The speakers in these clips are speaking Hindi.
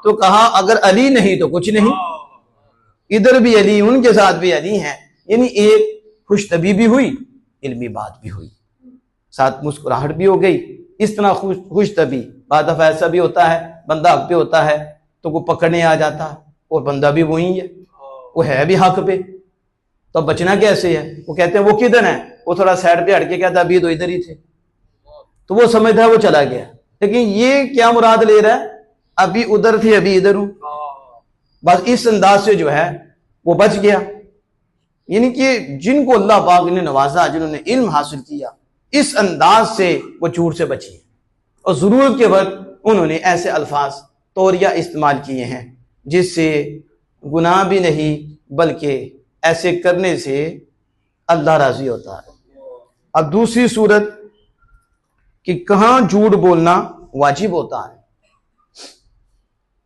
तो कहा अगर अली नहीं तो कुछ नहीं, इधर भी अली, उनके साथ भी अली हैं। यानी एक खुशतबी भी हुई, इल्मी बात भी हुई, साथ मुस्कुराहट भी हो गई। इस तरह खुशतबी बाद दफा ऐसा भी होता है, बंदा हक पे होता है तो वो पकड़ने आ जाता है और बंदा भी वही है, वो है भी हक पे, तो बचना कैसे है? वो कहते हैं वो किधर है, वो थोड़ा साइड पे हटके कहता अभी तो इधर ही थे, तो वो समझता है वो चला गया। लेकिन ये क्या मुराद ले रहा है, अभी उधर थे अभी इधर हूं, बस इस अंदाज से जो है वो बच गया। यानी कि जिनको अल्लाह पाक ने नवाजा, जिन्होंने इल्म हासिल किया, इस अंदाज से वो झूठ से बची और जरूरत के वक्त उन्होंने ऐसे अल्फाज तौरिया इस्तेमाल किए हैं जिससे गुनाह भी नहीं बल्कि ऐसे करने से अल्लाह राजी होता है। अब दूसरी सूरत कि कहां झूठ बोलना वाजिब होता है,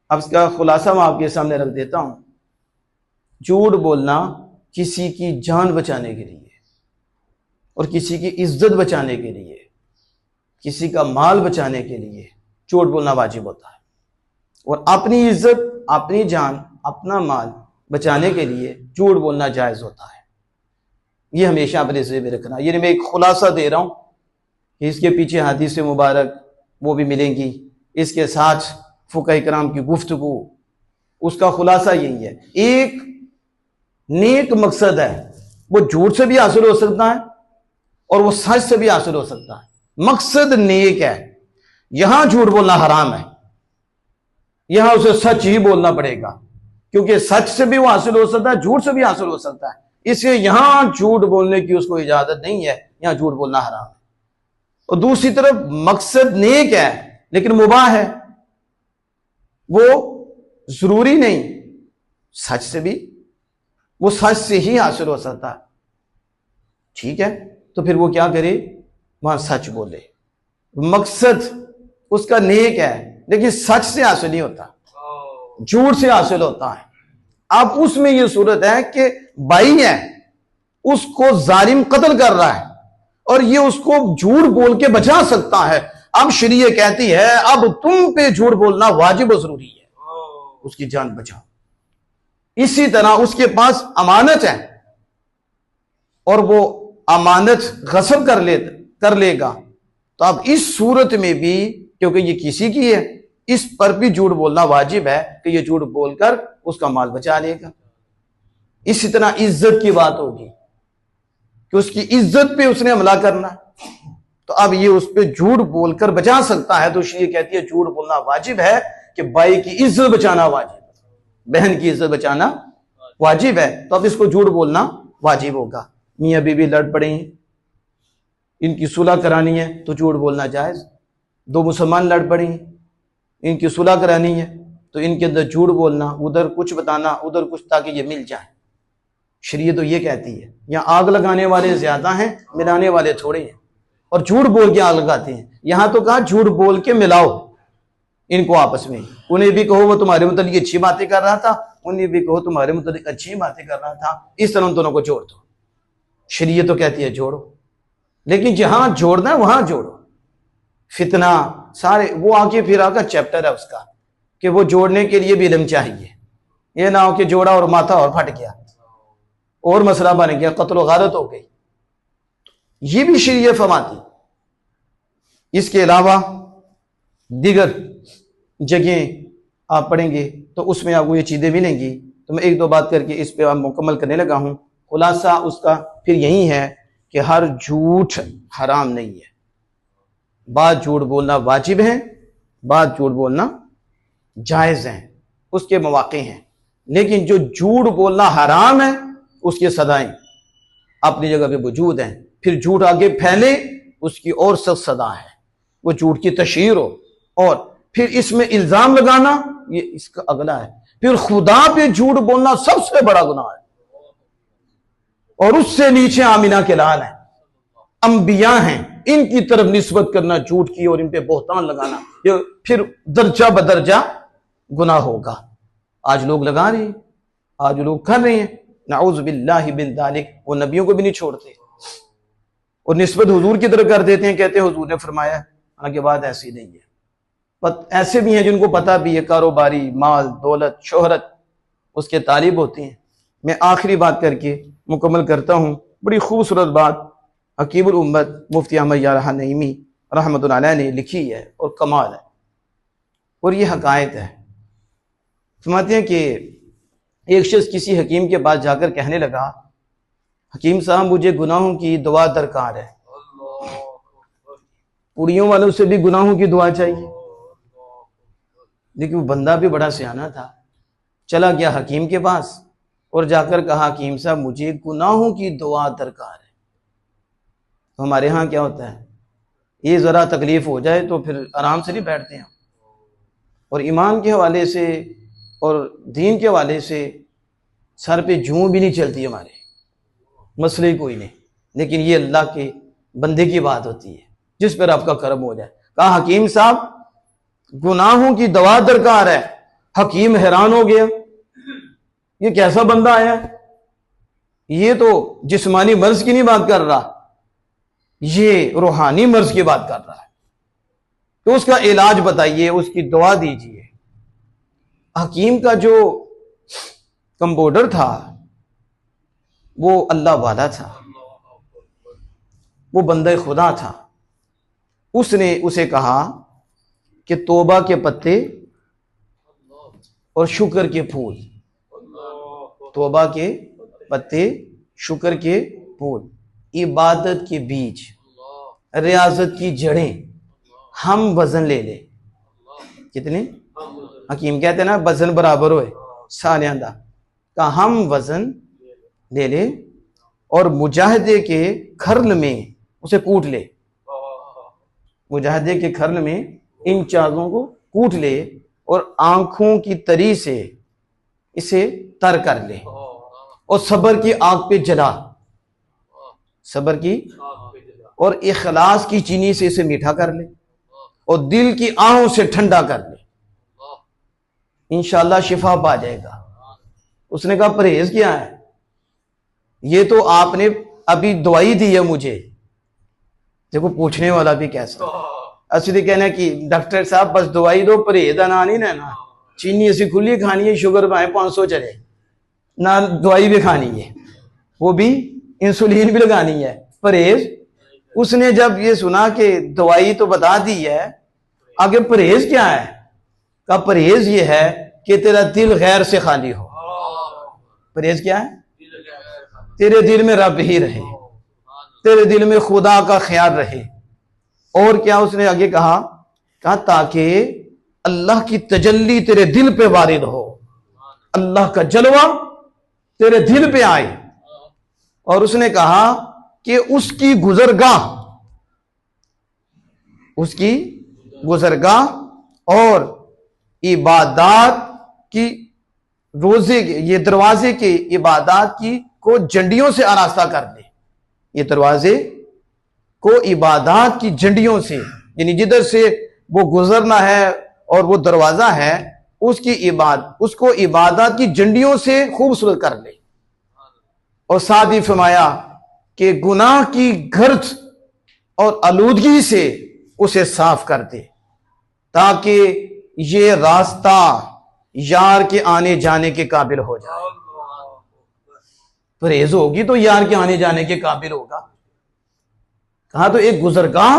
अब इसका खुलासा मैं आपके सामने रख देता हूं। झूठ बोलना किसी की जान बचाने के लिए और किसी की इज्जत बचाने के लिए, किसी का माल बचाने के लिए झूठ बोलना वाजिब होता है, और अपनी इज्जत, अपनी जान, अपना माल बचाने के लिए झूठ बोलना जायज होता है। ये हमेशा अपने ज़हन में रखना। ये मैं एक खुलासा दे रहा हूं कि इसके पीछे हदीस मुबारक वो भी मिलेंगी, इसके साथ फुक़हा इकराम की गुफ्तगू, उसका खुलासा यही है। एक नेक मकसद है, वो झूठ से भी हासिल हो सकता है और वो सच से भी हासिल हो सकता है। मकसद नेक है, यहां झूठ बोलना हराम है, यहां उसे सच ही बोलना पड़ेगा, क्योंकि सच से भी वो हासिल हो सकता है, झूठ से भी हासिल हो सकता है। इसलिए यहां झूठ बोलने की उसको इजाजत नहीं है, यहां झूठ बोलना हराम है। और दूसरी तरफ मकसद नेक है लेकिन मुबाह है, वो जरूरी नहीं, सच से भी, वो सच से ही हासिल हो सकता है। ठीक है, तो फिर वो क्या करे, वहां सच बोले। मकसद उसका नेक है लेकिन सच से हासिल नहीं होता, झूठ से हासिल होता है। अब उसमें यह सूरत है कि भाई है, उसको जालिम कत्ल कर रहा है और ये उसको झूठ बोल के बचा सकता है। अब शरीयत कहती है अब तुम पे झूठ बोलना वाजिब और जरूरी है, उसकी जान बचाओ। इसी तरह उसके पास अमानत है और वो अमानत गस्ब कर लेगा, तो अब इस सूरत में भी, क्योंकि ये किसी की है, इस पर भी झूठ बोलना वाजिब है कि ये झूठ बोलकर उसका माल बचा लेगा। इसी तरह इज्जत की बात होगी कि उसकी इज्जत पे उसने हमला करना, तो अब ये उस पर झूठ बोलकर बचा सकता है, तो ये कहती है झूठ बोलना वाजिब है कि भाई की इज्जत बचाना वाजिब है, बहन की इज्जत बचाना वाजिब है, तो अब इसको झूठ बोलना वाजिब होगा। मियाँ बीवी लड़ पड़े हैं, इनकी सुलह करानी है तो झूठ बोलना जायज। दो मुसलमान लड़ पड़े हैं, इनकी सुलह करानी है तो इनके अंदर झूठ बोलना, उधर कुछ बताना उधर कुछ, ताकि ये मिल जाए। शरीयत तो ये कहती है, यहाँ आग लगाने वाले ज्यादा हैं, मिलाने वाले थोड़े हैं, और झूठ बोल के आग लगाते हैं। यहां तो कहा झूठ बोल के मिलाओ इनको आपस में, उन्हें भी कहो वो तुम्हारे मुतालिक अच्छी बातें कर रहा था, उन्हें भी कहो तुम्हारे मुतालिक अच्छी बातें कर रहा था, इस तरह उन दोनों को जोड़ दो। शरीयत तो कहती है जोड़ो, लेकिन जहां जोड़ना है वहां जोड़ो। फितना सारे वो आगे फिर आकर चैप्टर है उसका कि वो जोड़ने के लिए भी इल्म चाहिए। ये ना हो कि जोड़ा और माथा और फट गया और मसला बन गया, कत्ल व गारत हो गई, ये भी शरीयत फरमाती। इसके अलावा दीगर जगह आप पढ़ेंगे तो उसमें आपको ये चीजें मिलेंगी। तो मैं एक दो बात करके इस पे मुकम्मल करने लगा हूं। खुलासा उसका फिर यही है कि हर झूठ हराम नहीं है, बात झूठ बोलना वाजिब है, बात झूठ बोलना जायज है, उसके मौके हैं। लेकिन जो झूठ बोलना हराम है उसकी सदाएं अपनी जगह पे वजूद हैं। फिर झूठ आगे फैले उसकी और सख्त सदा है, वो झूठ की तशहीर हो। और फिर इसमें इल्जाम लगाना ये इसका अगला है। फिर खुदा पे झूठ बोलना सबसे बड़ा गुनाह है और उससे नीचे आमिना के लाल है, अंबिया हैं, इनकी तरफ निस्बत करना झूठ की और इन पे बोहतान लगाना, ये फिर दर्जा बदर्जा गुनाह होगा। आज लोग लगा रहे हैं, आज लोग कर रहे हैं, नाउज़ु बिल्लाहि मिन ज़ालिक। वो नबियों को भी नहीं छोड़ते और निस्बत हुजूर की तरफ कर देते हैं, कहते हैं हुजूर ने फरमाया, हालांकि बात ऐसी नहीं है। ऐसे भी हैं जिनको पता भी है कारोबारी, माल, दौलत, शोहरत उसके तालिब होते हैं। मैं आखिरी बात करके मुकम्मल करता हूँ। बड़ी खूबसूरत बात हकीमुल उम्मत मुफ्ती अहमद यार नईमी रहमतुल्लाह अलैह ने लिखी है और कमाल है, और ये हकायत है। फरमाते हैं कि एक शख्स किसी हकीम के पास जाकर कहने लगा, हकीम साहब मुझे गुनाहों की दुआ दरकार है, पुड़ियों वालों से भी गुनाहों की दुआ चाहिए। लेकिन वो बंदा भी बड़ा सियाना था, चला गया हकीम के पास और जाकर कहा, हकीम साहब मुझे गुनाहों की दुआ दरकार है। तो हमारे यहाँ क्या होता है, ये ज़रा तकलीफ हो जाए तो फिर आराम से नहीं बैठते हैं, और ईमान के हवाले से और दीन के हवाले से सर पे जूं भी नहीं चलती हमारे, मसले कोई नहीं। लेकिन ये अल्लाह के बंदे की बात होती है जिस पर आपका कर्म हो जाए। कहा, हकीम साहब गुनाहों की दवा दरकार है। हकीम हैरान हो गया, ये कैसा बंदा आया है, ये तो जिस्मानी मर्ज की नहीं बात कर रहा, ये रूहानी मर्ज की बात कर रहा है। तो उसका इलाज बताइए, उसकी दुआ दीजिए। हकीम का जो कंपाउंडर था वो अल्लाह वाला था, वो बंदे खुदा था। उसने उसे कहा कि तौबा के पत्ते और शुक्र के फूल, तौबा के पत्ते, शुक्र के फूल, इबादत के बीज, रियाजत की जड़ें, हम वजन ले ले। कितने? हकीम कहते हैं ना वजन बराबर होए सालियां दा, का हम वजन ले ले और मुजाहिदे के खर्ल में उसे कूट ले। मुजाहिदे के खर्ल में इन चाजों को कूट ले और आंखों की तरी से इसे तर कर ले और सब्र की आग पे जला, सब्र की और इखलास की चीनी से इसे मीठा कर ले और दिल की आहों से ठंडा कर ले, इंशाअल्लाह शिफा पा जाएगा। उसने कहा परहेज क्या है? ये तो आपने अभी दवाई दी है मुझे। देखो पूछने वाला भी कैसा, असली कहना कि डॉक्टर साहब बस दवाई दो, परहेज का ना नहीं लेना, चीनी ऐसी खुली खानी है, शुगर भाए 500 चले ना, दवाई भी खानी है, वो भी इंसुलिन भी लगानी है, परहेज। उसने जब ये सुना कि दवाई तो बता दी है, आगे परहेज क्या है? का परहेज ये है कि तेरा दिल गैर से खाली हो। परहेज क्या है? तेरे दिल में रब ही रहे, तेरे दिल में खुदा का ख्याल रहे। और क्या उसने आगे कहा ताकि अल्लाह की तजल्ली तेरे दिल पे वारिद हो, अल्लाह का जलवा तेरे दिल पे आए। और उसने कहा कि उसकी गुजरगाह और इबादत की रोजे के ये दरवाजे के इबादत की को झंडियों से आरास्ता कर दे। ये दरवाजे को इबादत की झंडियों से, यानी जिधर से वो गुजरना है और वो दरवाजा है उसको इबादत की झंडियों से खूबसूरत कर ले। और साथ ही फरमाया कि गुनाह की गर्द और आलूदगी से उसे साफ कर दे, ताकि ये रास्ता यार के आने जाने के काबिल हो जाए। परहेज होगी तो यार के आने जाने के काबिल होगा। कहा तो एक गुजरगाह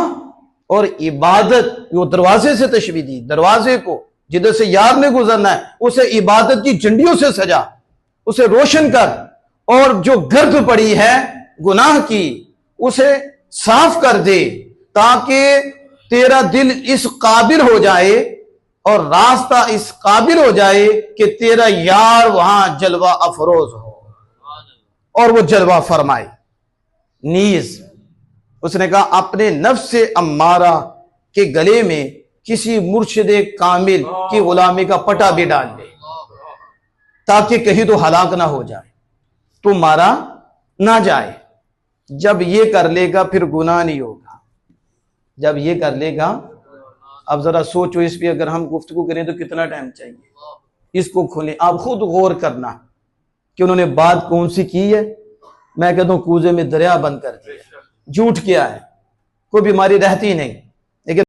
और इबादत, वो दरवाजे से तशबीह दी, दरवाजे को जिधर से यार ने गुजरना है उसे इबादत की झंडियों से सजा, उसे रोशन कर, और जो गर्द पड़ी है गुनाह की उसे साफ कर दे, ताकि तेरा दिल इस काबिल हो जाए और रास्ता इस काबिल हो जाए कि तेरा यार वहां जलवा अफरोज हो और वो जलवा फरमाए। नीज उसने कहा अपने नफ्स से अम्मारा के गले में किसी मुर्शिदे कामिल की गुलामी का पटा भी डाल दे, ताकि कहीं तो हलाक ना हो जाए, तो मारा ना जाए। जब ये कर लेगा फिर गुनाह नहीं होगा, जब ये कर लेगा। अब जरा सोचो इस पे, अगर हम गुफ्तगू करें तो कितना टाइम चाहिए, इसको खोलें, आप खुद गौर करना कि उन्होंने बात कौन सी की है। मैं कहता हूं कूजे में दरिया बंद कर दिया, झूठ क्या है, कोई बीमारी रहती नहीं।